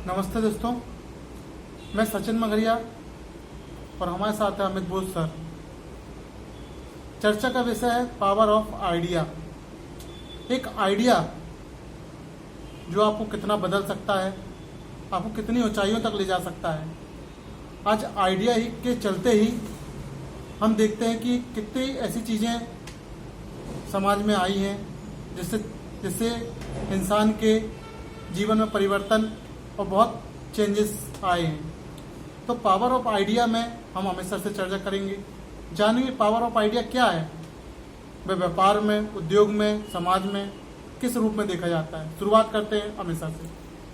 नमस्ते दोस्तों, मैं सचिन मगरिया और हमारे साथ है अमित बोस सर। चर्चा का विषय है पावर ऑफ आइडिया। एक आइडिया जो आपको कितना बदल सकता है, आपको कितनी ऊंचाइयों तक ले जा सकता है। आज आइडिया ही के चलते ही हम देखते हैं कि कितनी ऐसी चीज़ें समाज में आई हैं जिससे जिससे इंसान के जीवन में परिवर्तन और बहुत चेंजेस आए हैं। तो पावर ऑफ आइडिया में हम अमित सर से चर्चा करेंगे, जानेंगे पावर ऑफ आइडिया क्या है, वह व्यापार में, उद्योग में, समाज में किस रूप में देखा जाता है। शुरुआत करते हैं अमित सर से।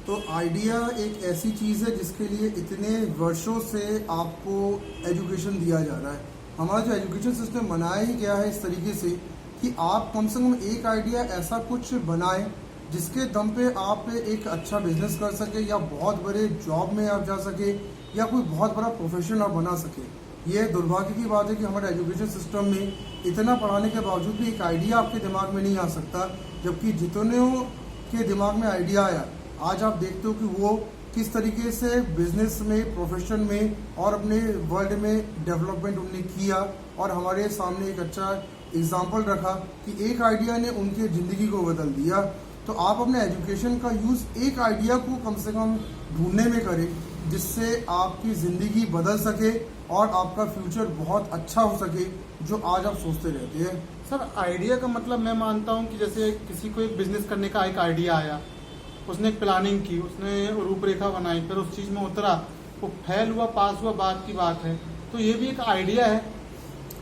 तो आइडिया एक ऐसी चीज़ है जिसके लिए इतने वर्षों से आपको एजुकेशन दिया जा रहा है। हमारा जो एजुकेशन सिस्टम बनाया ही गया है इस तरीके से कि आप कम से कम एक आइडिया ऐसा कुछ बनाएं जिसके दम पे आप एक अच्छा बिजनेस कर सके, या बहुत बड़े जॉब में आप जा सके, या कोई बहुत बड़ा प्रोफेशन आप बना सके। ये दुर्भाग्य की बात है कि हमारे एजुकेशन सिस्टम में इतना पढ़ाने के बावजूद भी एक आइडिया आपके दिमाग में नहीं आ सकता, जबकि जितने के दिमाग में आइडिया आया आज आप देखते हो कि वो किस तरीके से बिजनेस में, प्रोफेशन में और अपने वर्ल्ड में डेवलपमेंट उन्होंने किया, और हमारे सामने एक अच्छा एग्जाम्पल रखा कि एक आइडिया ने उनके ज़िंदगी को बदल दिया। तो आप अपने एजुकेशन का यूज़ एक आइडिया को कम से कम ढूंढने में करें जिससे आपकी ज़िंदगी बदल सके और आपका फ्यूचर बहुत अच्छा हो सके, जो आज आप सोचते रहते हैं। सर, आइडिया का मतलब मैं मानता हूँ कि जैसे किसी को एक बिजनेस करने का एक आइडिया आया, उसने एक प्लानिंग की, उसने रूपरेखा बनाई, फिर उस चीज़ में उतरा, वो फेल हुआ, पास हुआ, बात की बात है। तो ये भी एक आइडिया है।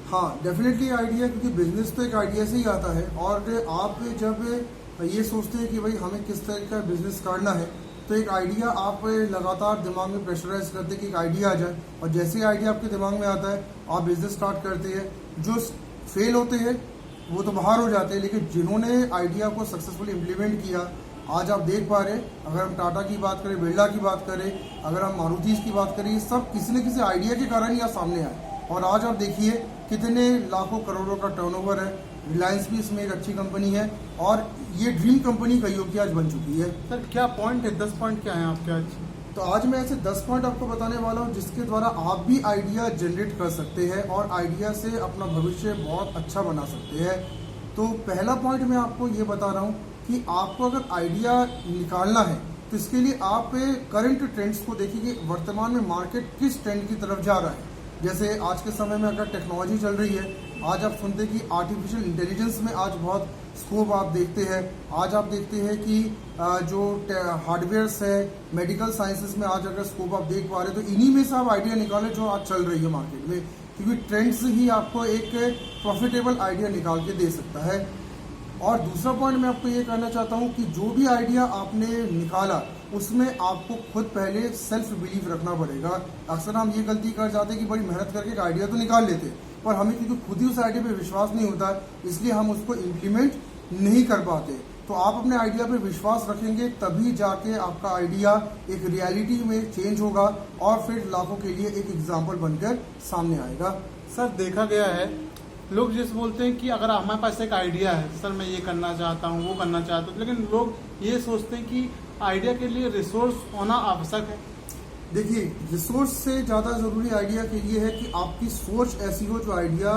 हाँ, डेफिनेटली आइडिया, क्योंकि बिजनेस तो एक आइडिया से ही आता है। और आप जब ये सोचते हैं कि भाई हमें किस तरह का बिजनेस करना है, तो एक आइडिया आप लगातार दिमाग में प्रेशराइज करते हैं कि एक आइडिया आ जाए, और जैसे ही आइडिया आपके दिमाग में आता है आप बिजनेस स्टार्ट करते हैं। जो फेल होते हैं वो तो बाहर हो जाते हैं, लेकिन जिन्होंने आइडिया को सक्सेसफुली इम्प्लीमेंट किया, आज आप देख पा रहे हैं, अगर हम टाटा की बात करें, बिरला की बात करें, अगर हम मारुति की बात करें, ये सब किसी न किसी आइडिया के कारण ही आज सामने आए। और आज आप देखिए कितने लाखों करोड़ों का टर्नओवर है। रिलायंस भी इसमें एक अच्छी कंपनी है, और ये ड्रीम कंपनी कईयों की आज बन चुकी है। सर, क्या पॉइंट है, 10 पॉइंट क्या है आपके आज? तो आज मैं ऐसे 10 पॉइंट आपको बताने वाला हूँ जिसके द्वारा आप भी आइडिया जनरेट कर सकते हैं और आइडिया से अपना भविष्य बहुत अच्छा बना सकते हैं। तो पहला पॉइंट मैं आपको ये बता रहा हूँ कि आपको अगर आइडिया निकालना है तो इसके लिए आप करंट ट्रेंड्स को देखिए कि वर्तमान में मार्केट किस ट्रेंड की तरफ जा रहा है। जैसे आज के समय में अगर टेक्नोलॉजी चल रही है, आज आप सुनते हैं कि आर्टिफिशियल इंटेलिजेंस में आज बहुत स्कोप आप देखते हैं। आज आप देखते हैं कि जो हार्डवेयर्स है, मेडिकल साइंसेस में आज अगर स्कोप आप देख पा रहे हैं, तो इन्हीं में से आप आइडिया निकालें जो आज चल रही है मार्केट में, क्योंकि ट्रेंड्स ही आपको एक प्रॉफिटेबल आइडिया निकाल के दे सकता है। और दूसरा पॉइंट मैं आपको ये कहना चाहता हूँ कि जो भी आइडिया आपने निकाला उसमें आपको खुद पहले सेल्फ बिलीव रखना पड़ेगा। अक्सर हम ये गलती कर जाते हैं कि बड़ी मेहनत करके एक आइडिया तो निकाल लेते हैं, पर हमें क्योंकि खुद ही उस आइडिया पे विश्वास नहीं होता है, इसलिए हम उसको इम्प्लीमेंट नहीं कर पाते। तो आप अपने आइडिया पे विश्वास रखेंगे तभी जाके आपका आइडिया एक रियलिटी में चेंज होगा और फिर लाखों के लिए एक एग्जाम्पल बनकर सामने आएगा। सर, देखा गया है लोग जैसे बोलते हैं कि अगर हमारे पास एक आइडिया है, सर मैं ये करना चाहता हूँ, वो करना चाहता हूँ, लेकिन लोग ये सोचते हैं कि आइडिया के लिए रिसोर्स होना आवश्यक है। देखिए, रिसोर्स से ज़्यादा ज़रूरी आइडिया के लिए है कि आपकी सोच ऐसी हो जो आइडिया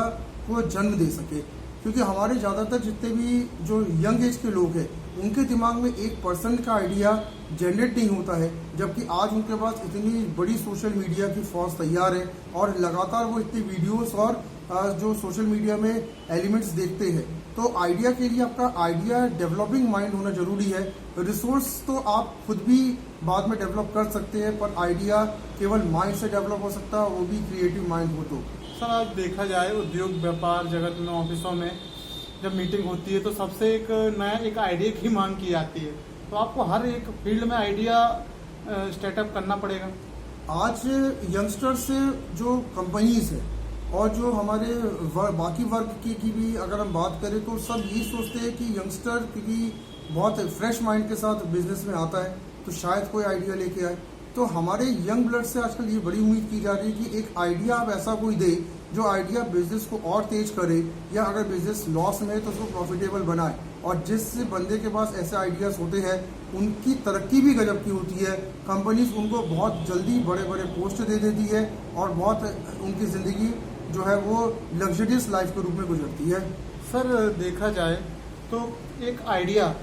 को जन्म दे सके। क्योंकि हमारे ज़्यादातर जितने भी जो यंग एज के लोग हैं उनके दिमाग में 1% का आइडिया जनरेट नहीं होता है, जबकि आज उनके पास इतनी बड़ी सोशल मीडिया की फौज तैयार है और लगातार वो इतनी वीडियोस और जो सोशल मीडिया में एलिमेंट्स देखते हैं। तो आइडिया के लिए आपका आइडिया डेवलपिंग माइंड होना जरूरी है। रिसोर्स तो आप खुद भी बाद में डेवलप कर सकते हैं, पर आइडिया केवल माइंड से डेवलप हो सकता है, वो भी क्रिएटिव माइंड हो तो। सर, आज देखा जाए उद्योग व्यापार जगत में, ऑफिसों में जब मीटिंग होती है तो सबसे एक नया एक आइडिया की मांग की जाती है। तो आपको हर एक फील्ड में आइडिया स्टार्टअप करना पड़ेगा। आज यंगस्टर्स जो कंपनीज है और जो हमारे बाकी वर्ग की भी अगर हम बात करें तो सब यही सोचते हैं कि यंगस्टर क्योंकि बहुत फ्रेश माइंड के साथ बिजनेस में आता है तो शायद कोई आइडिया लेके आए। तो हमारे यंग ब्लड से आजकल ये बड़ी उम्मीद की जा रही है कि एक आइडिया आप ऐसा कोई दे जो आइडिया बिजनेस को और तेज करे, या अगर बिजनेस लॉस में है तो उसको प्रॉफिटेबल बनाए। और जिस बंदे के पास ऐसे आइडियाज होते हैं उनकी तरक्की भी गजब की होती है। कंपनीज उनको बहुत जल्दी बड़े बड़े पोस्ट दे देती है और बहुत उनकी ज़िंदगी जो है वो लग्जरियस लाइफ के रूप में गुजरती है। सर देखा जाए तो एक आइडिया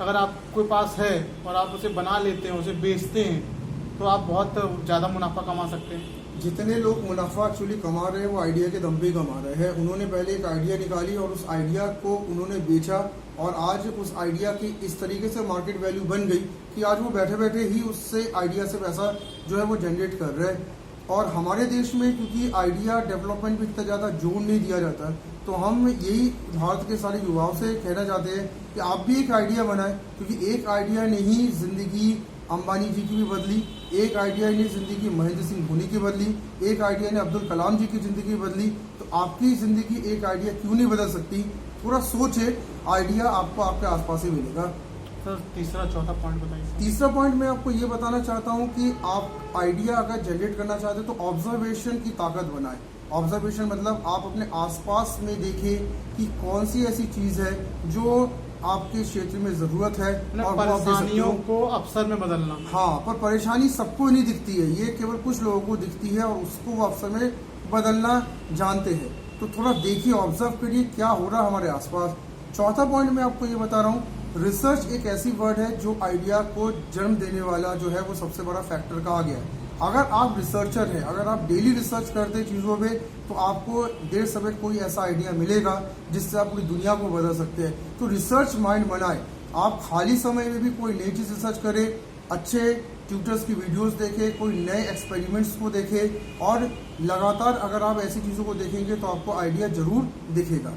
अगर आपके पास है और आप उसे बना लेते हैं, उसे बेचते हैं, तो आप बहुत ज़्यादा मुनाफा कमा सकते हैं। जितने लोग मुनाफा एक्चुअली कमा रहे हैं वो आइडिया के दम पे ही कमा रहे हैं। उन्होंने पहले एक आइडिया निकाली और उस आइडिया को उन्होंने बेचा और आज उस आइडिया की इस तरीके से मार्केट वैल्यू बन गई कि आज वो बैठे बैठे ही उससे आइडिया से पैसा जो है वो जनरेट कर रहे हैं। और हमारे देश में क्योंकि आइडिया डेवलपमेंट भी इतना ज़्यादा जोर नहीं दिया जाता, तो हम यही भारत के सारे युवाओं से कहना चाहते हैं कि आप भी एक आइडिया बनाएं, क्योंकि एक आइडिया ने ही ज़िंदगी अंबानी जी की भी बदली, एक आइडिया ने ज़िंदगी महेंद्र सिंह धोनी की बदली, एक आइडिया ने अब्दुल कलाम जी की ज़िंदगी बदली। तो आपकी ज़िंदगी एक आइडिया क्यों नहीं बदल सकती? थोड़ा सोचे, आइडिया आपको आपके आसपास ही मिलेगा। सर तीसरा चौथा पॉइंट बताइए। तीसरा पॉइंट मैं आपको ये बताना चाहता हूँ कि आप आइडिया अगर जनरेट करना चाहते हैं तो ऑब्जर्वेशन की ताकत बनाएं। ऑब्जर्वेशन मतलब आप अपने आसपास में देखें कि कौन सी ऐसी चीज़ है जो आपके क्षेत्र में ज़रूरत है और वो आप दे सकते परेशानियों हो। को अवसर में बदलना। हाँ, पर परेशानी सबको नहीं दिखती है, ये केवल कुछ लोगों को दिखती है और उसको वो अवसर में बदलना जानते हैं। तो थोड़ा देखिए, ऑब्जर्व करिए क्या हो रहा है हमारे आसपास। चौथा पॉइंट मैं आपको ये बता रहा हूँ, रिसर्च एक ऐसी वर्ड है जो आइडिया को जन्म देने वाला जो है वो सबसे बड़ा फैक्टर कहा गया है। अगर आप रिसर्चर हैं, अगर आप डेली रिसर्च करते हैं चीज़ों पे, तो आपको देर सवेर कोई ऐसा आइडिया मिलेगा जिससे आप पूरी दुनिया को बदल सकते हैं। तो रिसर्च माइंड बनाए। आप खाली समय में भी कोई नई चीज़ रिसर्च करें, अच्छे ट्यूटर्स की वीडियोस देखें, कोई नए एक्सपेरिमेंट्स को देखें और लगातार अगर आप ऐसी चीज़ों को देखेंगे तो आपको आइडिया ज़रूर दिखेगा।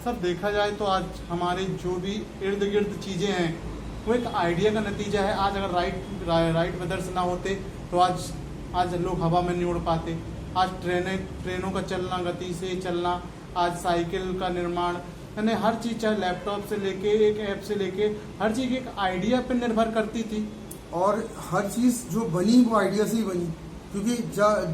सर देखा जाए तो आज हमारी जो भी इर्द गिर्द चीज़ें हैं वो एक आइडिया का नतीजा है। आज अगर राइट वेदर्स ना होते तो आज लोग हवा में नहीं उड़ पाते। आज ट्रेनों का चलना, गति से चलना, आज साइकिल का निर्माण, यानी हर चीज़, चाहे लैपटॉप से लेके एक ऐप से लेके हर चीज़ एक आइडिया पर निर्भर करती थी। और हर चीज़ जो बनी वो आइडिया से ही बनी, क्योंकि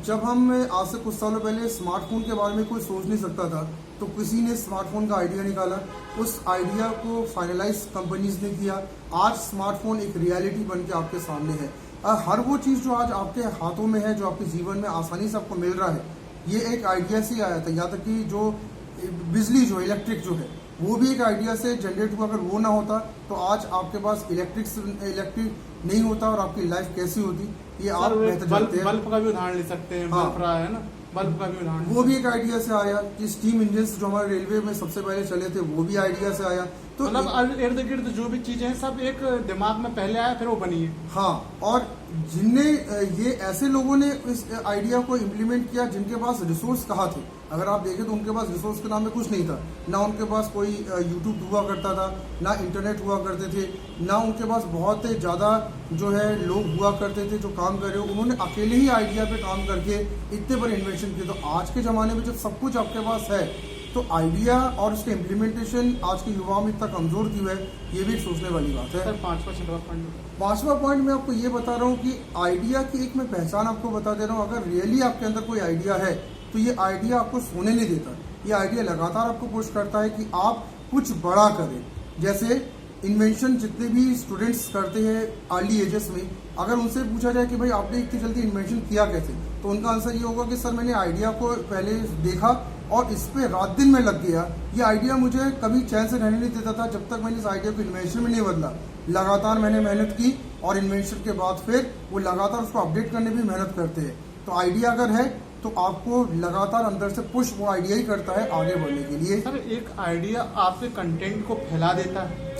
जब हम आज से कुछ सालों पहले स्मार्टफोन के बारे में कोई सोच नहीं सकता था, तो किसी ने स्मार्टफोन का आइडिया निकाला, उस आइडिया को फाइनलाइज कंपनीज ने किया। आज स्मार्टफोन एक रियलिटी बन के आपके सामने है। हर वो चीज़ जो आज आपके हाथों में है, जो आपके जीवन में आसानी से आपको मिल रहा है, ये एक आइडिया से ही आया था। यहाँ तक कि जो बिजली जो इलेक्ट्रिक जो है वो भी एक आइडिया से जनरेट हुआ। अगर वो ना होता तो आज आपके पास इलेक्ट्रिक नहीं होता और आपकी लाइफ कैसी होती ये आप बेहतर जानते हैं। बल्ब का भी उदाहरण ले सकते हैं। हाँ। बल्ब रहा है ना, बल्ब का भी उदाहरण वो भी एक आइडिया से आया। कि स्टीम इंजन जो हमारे रेलवे में सबसे पहले चले थे वो भी आइडिया से आया। तो मतलब इर्द गिर्द जो भी चीजें हैं सब एक दिमाग में पहले आया फिर वो बनी है। हाँ, और जिनने ये ऐसे लोगों ने इस आइडिया को इम्प्लीमेंट किया जिनके पास रिसोर्स कहाँ थे। अगर आप देखें तो उनके पास रिसोर्स के नाम में कुछ नहीं था। ना उनके पास कोई यूट्यूब हुआ करता था, ना इंटरनेट हुआ करते थे, ना उनके पास बहुत ज़्यादा जो है लोग हुआ करते थे जो काम कर रहे हो। उन्होंने अकेले ही आइडिया पे काम करके इतने बड़े इन्वेंशन किए। तो आज के ज़माने में जब सब कुछ आपके पास है तो आइडिया और उसके इम्प्लीमेंटेशन आज के युवाओं में इतना कमज़ोर क्यों है, ये भी एक सोचने वाली बात है। सर पांचवा पॉइंट मैं आपको ये बता रहा हूँ कि आइडिया की एक मैं पहचान आपको बता दे रहा हूँ। अगर रियली आपके अंदर कोई आइडिया है तो ये आइडिया आपको सोने नहीं देता। ये आइडिया लगातार आपको पुश करता है कि आप कुछ बड़ा करें। जैसे इन्वेंशन जितने भी स्टूडेंट्स करते हैं अर्ली एजेस में, अगर उनसे पूछा जाए कि भाई आपने इतनी जल्दी इन्वेंशन किया कैसे, तो उनका आंसर ये होगा कि सर मैंने आइडिया को पहले देखा और इस पर रात दिन में लग गया। ये आइडिया मुझे कभी चैन से रहने नहीं देता था जब तक मैंने इस आइडिया को इन्वेंशन में नहीं बदला। लगातार मैंने मेहनत की और इन्वेंशन के बाद फिर वो लगातार उसको अपडेट करने भी मेहनत करते हैं। तो आइडिया अगर है तो आपको लगातार अंदर से पुश वो आइडिया ही करता है आगे बढ़ने के लिए। सर एक आइडिया आपके कंटेंट को फैला देता है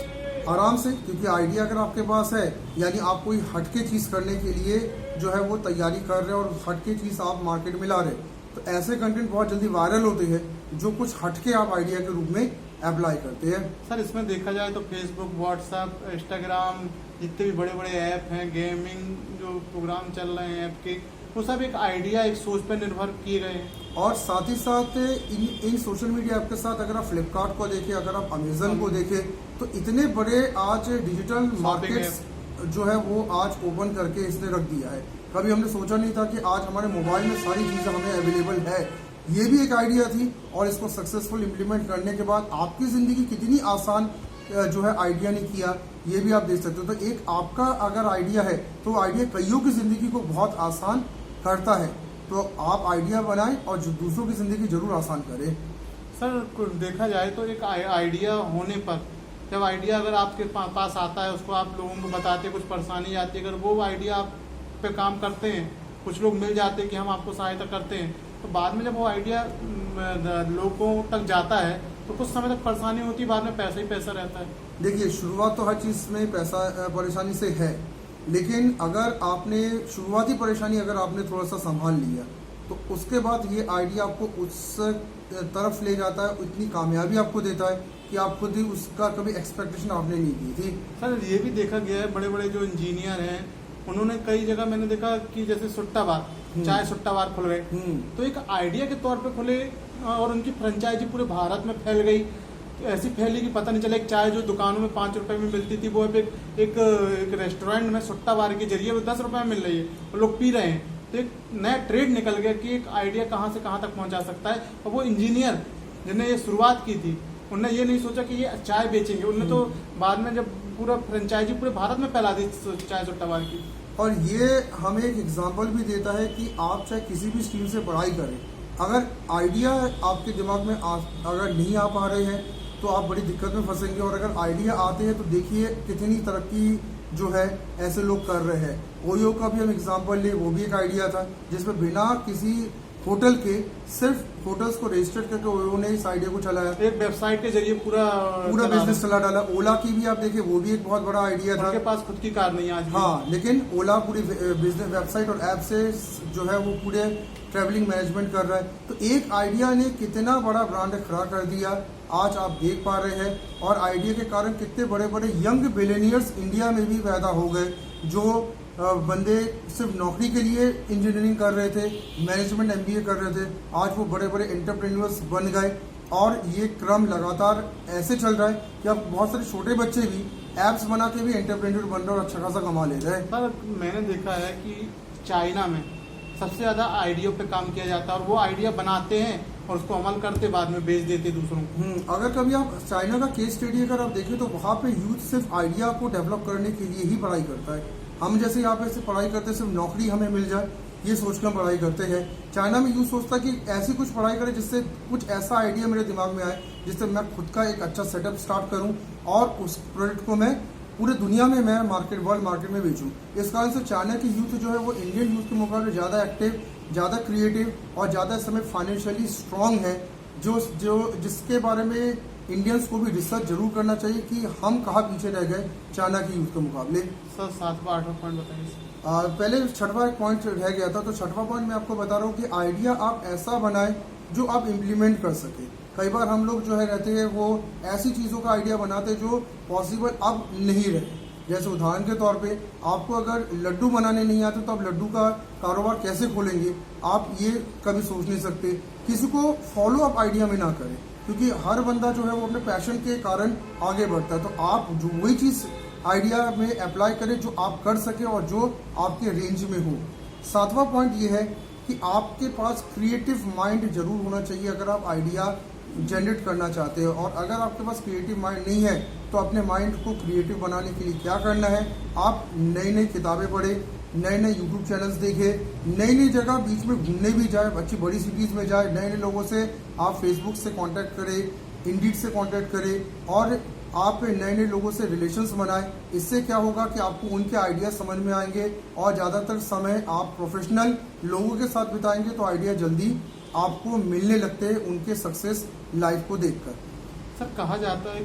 आराम से, क्योंकि आइडिया अगर आपके पास है यानी आप कोई हटके चीज़ करने के लिए जो है वो तैयारी कर रहे हैं और हटके चीज़ आप मार्केट में ला रहे हैं, तो ऐसे कंटेंट बहुत जल्दी वायरल होते हैं जो कुछ हटके आप आइडिया के रूप में अप्लाई करते हैं। सर इसमें देखा जाए तो फेसबुक, व्हाट्सएप, इंस्टाग्राम, जितने भी बड़े बड़े ऐप हैं, गेमिंग जो प्रोग्राम चल रहे हैं ऐप के, वो सब एक आइडिया, एक सोच पर निर्भर किए गए हैं। और साथ ही साथ इन सोशल मीडिया ऐप के साथ अगर आप फ्लिपकार्ट को देखें, अगर आप अमेजन को देखें, तो इतने बड़े आज डिजिटल मार्केट्स जो है वो आज ओपन करके इसने रख दिया है। कभी हमने सोचा नहीं था कि आज हमारे मोबाइल में सारी चीज़ें हमें अवेलेबल है। ये भी एक आइडिया थी और इसको सक्सेसफुल इम्प्लीमेंट करने के बाद आपकी ज़िंदगी कितनी आसान जो है आइडिया ने किया, ये भी आप देख सकते हो। तो एक आपका अगर आइडिया है तो आइडिया कईयों की ज़िंदगी को बहुत आसान करता है। तो आप आइडिया बनाएं और जो दूसरों की ज़िंदगी जरूर आसान करें। सर देखा जाए तो एक आइडिया होने पर, जब आइडिया अगर आपके पास आता है, उसको आप लोगों को बताते, कुछ परेशानी आती है, अगर वो आइडिया आप पे काम करते हैं, कुछ लोग मिल जाते हैं कि हम आपको सहायता करते हैं, तो बाद में जब वो आइडिया लोगों तक जाता है तो कुछ समय तक परेशानी होती है, बाद में पैसा ही पैसा रहता है। देखिए, शुरुआत तो हर चीज़ में पैसा परेशानी से है, लेकिन अगर आपने शुरुआती परेशानी अगर आपने थोड़ा सा संभाल लिया तो उसके बाद ये आइडिया आपको उस तरफ ले जाता है, इतनी कामयाबी आपको देता है कि आप खुद ही उसका कभी एक्सपेक्टेशन आपने नहीं की थी। सर ये भी देखा गया है, बड़े बड़े जो इंजीनियर हैं उन्होंने कई जगह मैंने देखा कि जैसे सुट्टा बार, चाय सुट्टा बार खुल गए, तो एक आइडिया के तौर पे खुले और उनकी फ्रेंचाइजी पूरे भारत में फैल गई। तो ऐसी फैली कि पता नहीं चला, एक चाय जो दुकानों में 5 रुपए में मिलती थी वो अब एक रेस्टोरेंट में सुट्टा बार के जरिए वो 10 रुपए में मिल रही है और लोग पी रहे हैं। तो एक नया ट्रेड निकल गया कि एक आइडिया कहाँ से कहाँ तक पहुँचा सकता है। और वो इंजीनियर जिन्हें ये शुरुआत की थी उनने ये नहीं सोचा कि ये चाय बेचेंगे, उनने तो बाद में जब पूरा फ्रेंचाइजी पूरे भारत में फैला दी चाय सुट्टा बार की। और ये हमें एक एग्जाम्पल भी देता है कि आप चाहे किसी भी स्ट्रीम से पढ़ाई करें, अगर आइडिया आपके दिमाग में अगर नहीं आ पा रहे हैं तो आप बड़ी दिक्कत में फंसेंगे। और अगर आइडिया आते हैं तो देखिए कितनी तरक्की जो है ऐसे लोग कर रहे हैं। ओयो का भी हम एग्जांपल ले, वो भी एक आइडिया था जिसमें बिना किसी होटल के सिर्फ होटल्स को रजिस्टर करके ओयो ने इस आइडिया को चलाया, एक वेबसाइट के जरिए पूरा बिजनेस चला डाला। ओला की भी आप देखिए, वो भी एक बहुत बड़ा आइडिया था। उनके पास खुद की कार नहीं है आज भी। हाँ, लेकिन ओला पूरी बिजनेस वेबसाइट और ऐप से जो है वो पूरे ट्रैवलिंग मैनेजमेंट कर रहा है। तो एक आइडिया ने कितना बड़ा ब्रांड खड़ा कर दिया, आज आप देख पा रहे हैं। और आइडिया के कारण कितने बड़े बड़े यंग बिलियनियर्स इंडिया में भी पैदा हो गए, जो बंदे सिर्फ नौकरी के लिए इंजीनियरिंग कर रहे थे, मैनेजमेंट एमबीए कर रहे थे, आज वो बड़े बड़े एंटरप्रेन्योर्स बन गए। और ये क्रम लगातार ऐसे चल रहा है कि अब बहुत सारे छोटे बच्चे भी एप्स बना के भी एंटरप्रेन्योर बन रहे हैं और अच्छा खासा कमा ले रहे हैं। पर मैंने देखा है कि चाइना में सबसे ज़्यादा आइडिया पे काम किया जाता है और वो आइडिया बनाते हैं और उसको अमल करते बाद में बेच देते दूसरों को। अगर कभी आप चाइना का केस स्टडी अगर आप देखें तो वहाँ पे यूथ सिर्फ आइडिया को डेवलप करने के लिए ही पढ़ाई करता है। हम जैसे यहाँ पे सिर्फ पढ़ाई करते हैं, सिर्फ नौकरी हमें मिल जाए ये सोचकर हम पढ़ाई करते हैं। चाइना में यूथ सोचता है कि ऐसी कुछ पढ़ाई करें जिससे कुछ ऐसा आइडिया मेरे दिमाग में आए जिससे मैं खुद का एक अच्छा सेटअप स्टार्ट करूँ और उस प्रोडक्ट को मैं पूरे दुनिया में मैं वर्ल्ड मार्केट में बेचूं। इस कारण से चाइना की यूथ जो है वो इंडियन यूथ के मुकाबले ज़्यादा एक्टिव, ज़्यादा क्रिएटिव और ज़्यादा इस समय फाइनेंशियली स्ट्रांग है, जिसके बारे में इंडियंस को भी रिसर्च जरूर करना चाहिए कि हम कहाँ पीछे रह गए चाइना की यूथ के मुकाबले। सर 7वां 8वां पॉइंट बताइए। पहले 6वां पॉइंट रह गया था, तो 6वां पॉइंट मैं आपको बता रहा हूँ कि आइडिया आप ऐसा बनाएं जो आप इम्प्लीमेंट कर सके। कई बार हम लोग जो है रहते हैं वो ऐसी चीज़ों का आइडिया बनाते हैं जो पॉसिबल अब नहीं रहे। जैसे उदाहरण के तौर पे आपको अगर लड्डू बनाने नहीं आते तो आप लड्डू का कारोबार कैसे खोलेंगे, आप ये कभी सोच नहीं सकते। किसी को फॉलो अप आइडिया में ना करें, क्योंकि हर बंदा जो है वो अपने पैशन के कारण आगे बढ़ता है। तो आप जो वही चीज़ आइडिया में अप्लाई करें जो आप कर सके और जो आपके रेंज में हो। 7वां पॉइंट ये है कि आपके पास क्रिएटिव माइंड जरूर होना चाहिए अगर आप आइडिया जनरेट करना चाहते हो। और अगर आपके पास क्रिएटिव माइंड नहीं है तो अपने माइंड को क्रिएटिव बनाने के लिए क्या करना है, आप नई नई किताबें पढ़ें, नए नए यूट्यूब चैनल्स देखें, नई नई जगह बीच में घूमने भी जाए, अच्छी बड़ी सिटीज़ में जाए, नए नए लोगों से आप फेसबुक से कांटेक्ट करें, इंडीड से कांटेक्ट करें और आप नए नए लोगों से रिलेशंस बनाएं। इससे क्या होगा कि आपको उनके आइडिया समझ में आएंगे और ज़्यादातर समय आप प्रोफेशनल लोगों के साथ बिताएंगे तो आइडिया जल्दी आपको मिलने लगते हैं उनके सक्सेस लाइफ को देखकर। सर कहा जाता है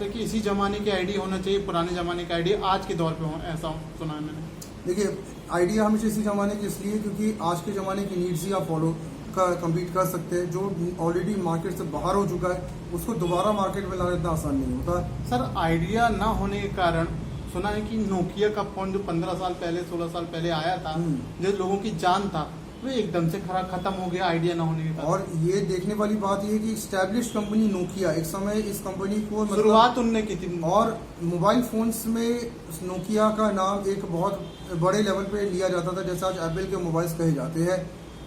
कि इसी ज़माने की आइडिया होना चाहिए, पुराने ज़माने का आइडिया आज के दौर पे हो, ऐसा सुना है मैंने। देखिए, आइडिया हमेशा इसी ज़माने की इसलिए क्योंकि आज के ज़माने की नीड्स ही आप फॉलो कम्पीट कर सकते हैं। जो ऑलरेडी मार्केट से बाहर हो चुका है उसको दोबारा मार्केट में लाना इतना आसान नहीं होता। सर आइडिया ना होने के कारण सुना है कि नोकिया का फोन जो 15 साल पहले 16 साल पहले आया था, जो लोगों की जान था वो एकदम से खत्म हो गया आइडिया ना होने के कारण। और ये देखने वाली बात ये है कि स्टैब्लिश कंपनी नोकिया, एक समय इस कंपनी को शुरुआत उनने की थी और मोबाइल फोन्स में नोकिया का नाम एक बहुत बड़े लेवल पे लिया जाता था, जैसे आज एप्पल के मोबाइल्स कहे जाते हैं।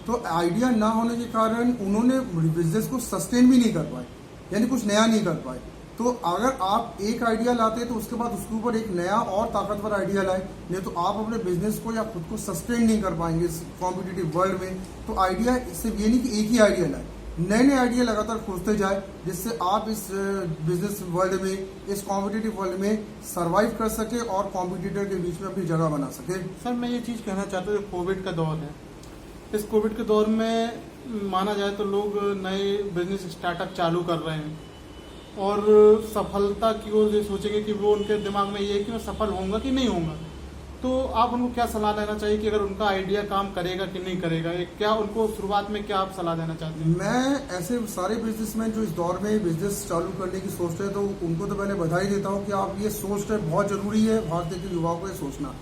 तो आइडिया ना होने के कारण उन्होंने बिजनेस को सस्टेन भी नहीं कर पाए, यानी कुछ नया नहीं कर पाए। तो अगर आप एक आइडिया लाते हैं तो उसके बाद उसके ऊपर एक नया और ताकतवर आइडिया लाए, नहीं तो आप अपने बिजनेस को या खुद को सस्टेन नहीं कर पाएंगे इस कॉम्पिटिटिव वर्ल्ड में। तो आइडिया सिर्फ ये नहीं कि एक ही आइडिया लाए, नए नए आइडिया लगातार खोजते जाए, जिससे आप इस बिजनेस वर्ल्ड में, इस कॉम्पिटिटिव वर्ल्ड में सरवाइव कर सके और कॉम्पिटिटर के बीच में अपनी जगह बना सके। सर मैं ये चीज़ कहना चाहता हूँ, कोविड का दौर है, इस कोविड के दौर में माना जाए तो लोग नए बिजनेस स्टार्टअप चालू कर रहे हैं और सफलता की ओर ये सोचेंगे कि वो उनके दिमाग में ये है कि मैं सफल होऊंगा कि नहीं होऊंगा। तो आप उनको क्या सलाह देना चाहिए कि अगर उनका आइडिया काम करेगा कि नहीं करेगा, क्या उनको शुरुआत में क्या आप सलाह देना चाहते हैं? मैं ऐसे सारे बिजनेसमैन जो इस दौर में बिजनेस चालू करने की सोच रहे हैं, तो उनको तो पहले बधाई देता हूँ कि आप ये सोच रहे, बहुत जरूरी है भारतीय के युवाओं को ये सोचना।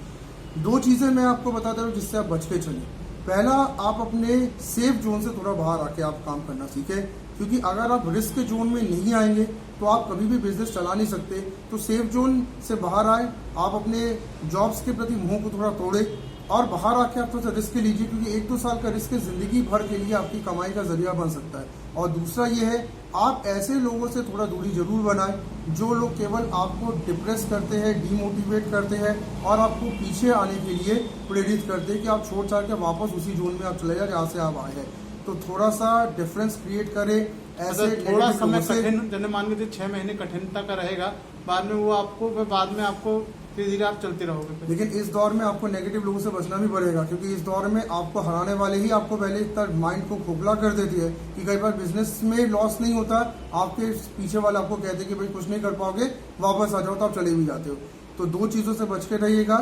दो चीज़ें मैं आपको बताता हूँ जिससे आप बच के चलें। पहला, आप अपने सेफ जोन से थोड़ा बाहर आके आप काम करना सीखें, क्योंकि अगर आप रिस्क के जोन में नहीं आएंगे तो आप कभी भी बिजनेस चला नहीं सकते। तो सेफ जोन से बाहर आए, आप अपने जॉब्स के प्रति मुंह को थोड़ा तोड़े और बाहर आके आप थोड़ा सा रिस्क लीजिए, क्योंकि 1-2 साल का रिस्क जिंदगी भर के लिए आपकी कमाई का जरिया बन सकता है। और दूसरा ये है, आप ऐसे लोगों से थोड़ा दूरी जरूर बनाएं जो लोग केवल आपको डिप्रेस करते हैं, डीमोटिवेट करते हैं और आपको पीछे आने के लिए प्रेरित करते हैं कि आप छोड़ छाड़ के वापस उसी जोन में आप चले जाए जहाँ से आप आए हैं। तो थोड़ा सा डिफरेंस क्रिएट करें ऐसे थोड़ा negative समय लोगों से। कठिन, जैसे मान के 6 महीने कठिनता का रहेगा, बाद में वो आपको, बाद में आपको धीरे धीरे आप चलते रहोगे। लेकिन इस दौर में आपको नेगेटिव लोगों से बचना भी पड़ेगा, क्योंकि इस दौर में आपको हराने वाले ही आपको पहले इतना माइंड को खोखला कर देती है कि कई बार बिजनेस में लॉस नहीं होता, आपके पीछे वाले आपको कहते हैं कि भाई कुछ नहीं कर पाओगे, वापस आ जाओ, तो आप चले भी जाते हो। तो 2 चीज़ों से बच के रहिएगा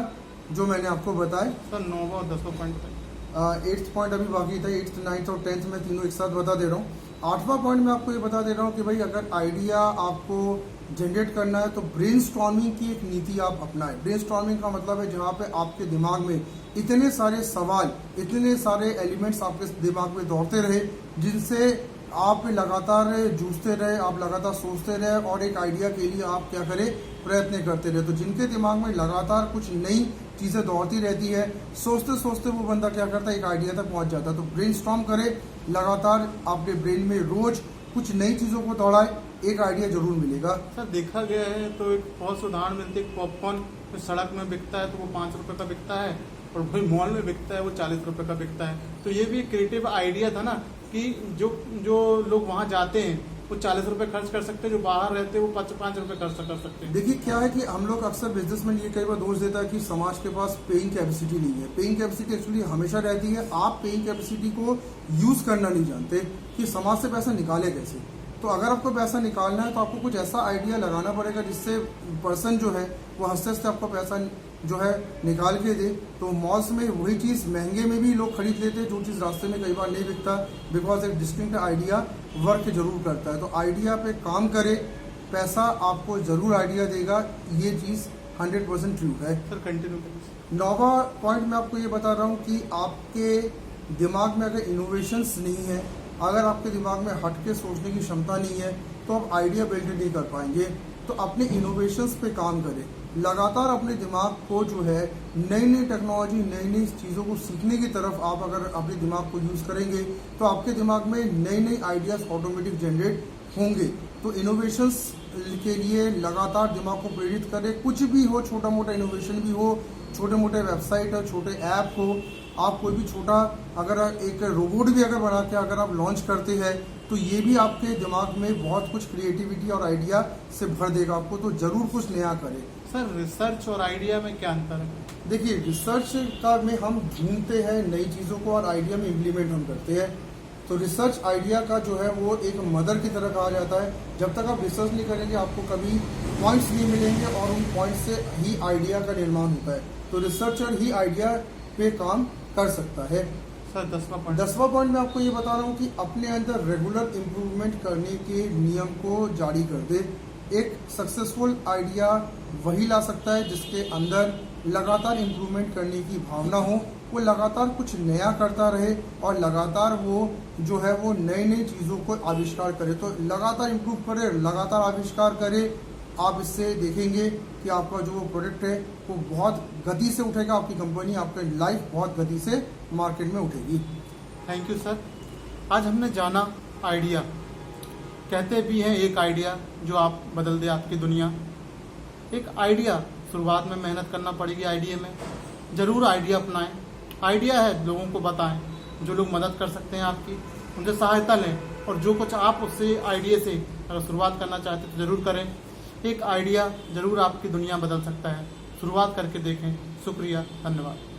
जो मैंने आपको बताए। सर 9वां और 10वां पॉइंट तक 8th पॉइंट अभी बाकी था, 8th, 9th और 10th में तीनों एक साथ बता दे रहा हूँ। 8वां पॉइंट मैं आपको ये बता दे रहा हूँ कि भाई अगर आइडिया आपको जनरेट करना है तो ब्रेनस्टॉर्मिंग की एक नीति आप अपनाएं। ब्रेनस्टॉर्मिंग का मतलब है जहाँ पे आपके दिमाग में इतने सारे सवाल, इतने सारे एलिमेंट्स आपके दिमाग में दौड़ते रहे, जिनसे आप लगातार जूझते रहे, आप लगातार सोचते रहे और एक आइडिया के लिए आप क्या करें, प्रयत्न करते रहे। तो जिनके दिमाग में लगातार कुछ नई चीज़ें दौड़ती रहती है, सोचते सोचते वो बंदा क्या करता है, एक आइडिया तक पहुंच जाता है। तो ब्रेनस्टॉर्म करे, लगातार अपने ब्रेन में रोज कुछ नई चीज़ों को दौड़ाए, एक आइडिया जरूर मिलेगा। सर देखा गया है तो एक बहुत उदाहरण मिलती है, पॉपकॉर्न सड़क में बिकता है तो वो 5 रुपए का बिकता है और वही मॉल में बिकता है वो 40 रुपए का बिकता है। तो ये भी क्रिएटिव आइडिया था ना कि जो लोग वहाँ जाते हैं वो 40 रुपए खर्च कर सकते हैं, जो बाहर रहते हैं वो 5 रुपए खर्च कर सकते हैं। देखिए क्या है कि हम लोग अक्सर बिजनेसमैन ये कई बार दोष देता है कि समाज के पास पेइंग कैपेसिटी नहीं है। पेइंग कैपेसिटी एक्चुअली हमेशा रहती है, आप पेइंग कैपेसिटी को यूज करना नहीं जानते कि समाज से पैसा निकाले कैसे। तो अगर आपको पैसा निकालना है तो आपको कुछ ऐसा आइडिया लगाना पड़ेगा जिससे पर्सन जो है वो हंसते हंसते आपको पैसा जो है निकाल के दे। तो मॉल्स में वही चीज़ महंगे में भी लोग खरीद लेते हैं जो चीज़ रास्ते में कई बार नहीं बिकता, बिकॉज एक डिस्टिंक्ट आइडिया वर्क जरूर करता है। तो आइडिया पे काम करे, पैसा आपको जरूर आइडिया देगा, ये चीज़ 100% ट्रू है। सर कंटिन्यू करिए। 9वां पॉइंट मैं आपको ये बता रहा हूँ कि आपके दिमाग में अगर इनोवेशंस नहीं है, अगर आपके दिमाग में हट के सोचने की क्षमता नहीं है, तो आप आइडिया बिल्ड नहीं कर पाएंगे। तो अपने इनोवेशंस पे काम करें, लगातार अपने दिमाग को जो है नई नई टेक्नोलॉजी, नई नई चीज़ों को सीखने की तरफ आप अगर अपने दिमाग को यूज़ करेंगे तो आपके दिमाग में नई नई आइडियाज़ ऑटोमेटिक जनरेट होंगे। तो इनोवेशंस के लिए लगातार दिमाग को प्रेरित करें, कुछ भी हो, छोटा मोटा इनोवेशन भी हो, छोटे मोटे वेबसाइट हो, छोटे ऐप हो, आप कोई भी छोटा अगर एक रोबोट भी अगर बना के अगर आप लॉन्च करते हैं तो ये भी आपके दिमाग में बहुत कुछ क्रिएटिविटी और आइडिया से भर देगा आपको। तो जरूर कुछ नया करें। सर रिसर्च और आइडिया में क्या अंतर है? देखिए रिसर्च का में हम ढूंढते हैं नई चीज़ों को और आइडिया में इम्प्लीमेंट हम करते हैं। तो रिसर्च आइडिया का जो है वो एक मदर की तरह कहा जाता है। जब तक आप रिसर्च नहीं करेंगे आपको कभी पॉइंट्स नहीं मिलेंगे और उन पॉइंट्स से ही आइडिया का निर्माण होता है। तो रिसर्चर ही आइडिया पे काम कर सकता है। सर 10वां पॉइंट मैं आपको ये बता रहा हूँ कि अपने अंदर रेगुलर इम्प्रूवमेंट करने के नियम को जारी कर दे। एक सक्सेसफुल आइडिया वही ला सकता है जिसके अंदर लगातार इम्प्रूवमेंट करने की भावना हो, वो लगातार कुछ नया करता रहे और लगातार वो जो है वो नई नई चीज़ों को आविष्कार करे। तो लगातार इम्प्रूव करे, लगातार आविष्कार करे। आप इससे देखेंगे कि आपका जो प्रोडक्ट है वो बहुत गति से उठेगा, आपकी कंपनी, आपकी लाइफ बहुत गति से मार्केट में उठेगी। Thank you sir. आज हमने जाना आइडिया कहते भी हैं एक आइडिया जो आप बदल दे आपकी दुनिया। एक आइडिया, शुरुआत में मेहनत करना पड़ेगी आइडिया में। ज़रूर आइडिया अपनाएं। आइडिया है लोगों को बताएं, जो लोग मदद कर सकते हैं आपकी उनसे सहायता लें, और जो कुछ आप उससे आइडिया से अगर शुरुआत करना चाहते हैं तो ज़रूर करें। एक आइडिया ज़रूर आपकी दुनिया बदल सकता है। शुरुआत करके देखें। शुक्रिया, धन्यवाद।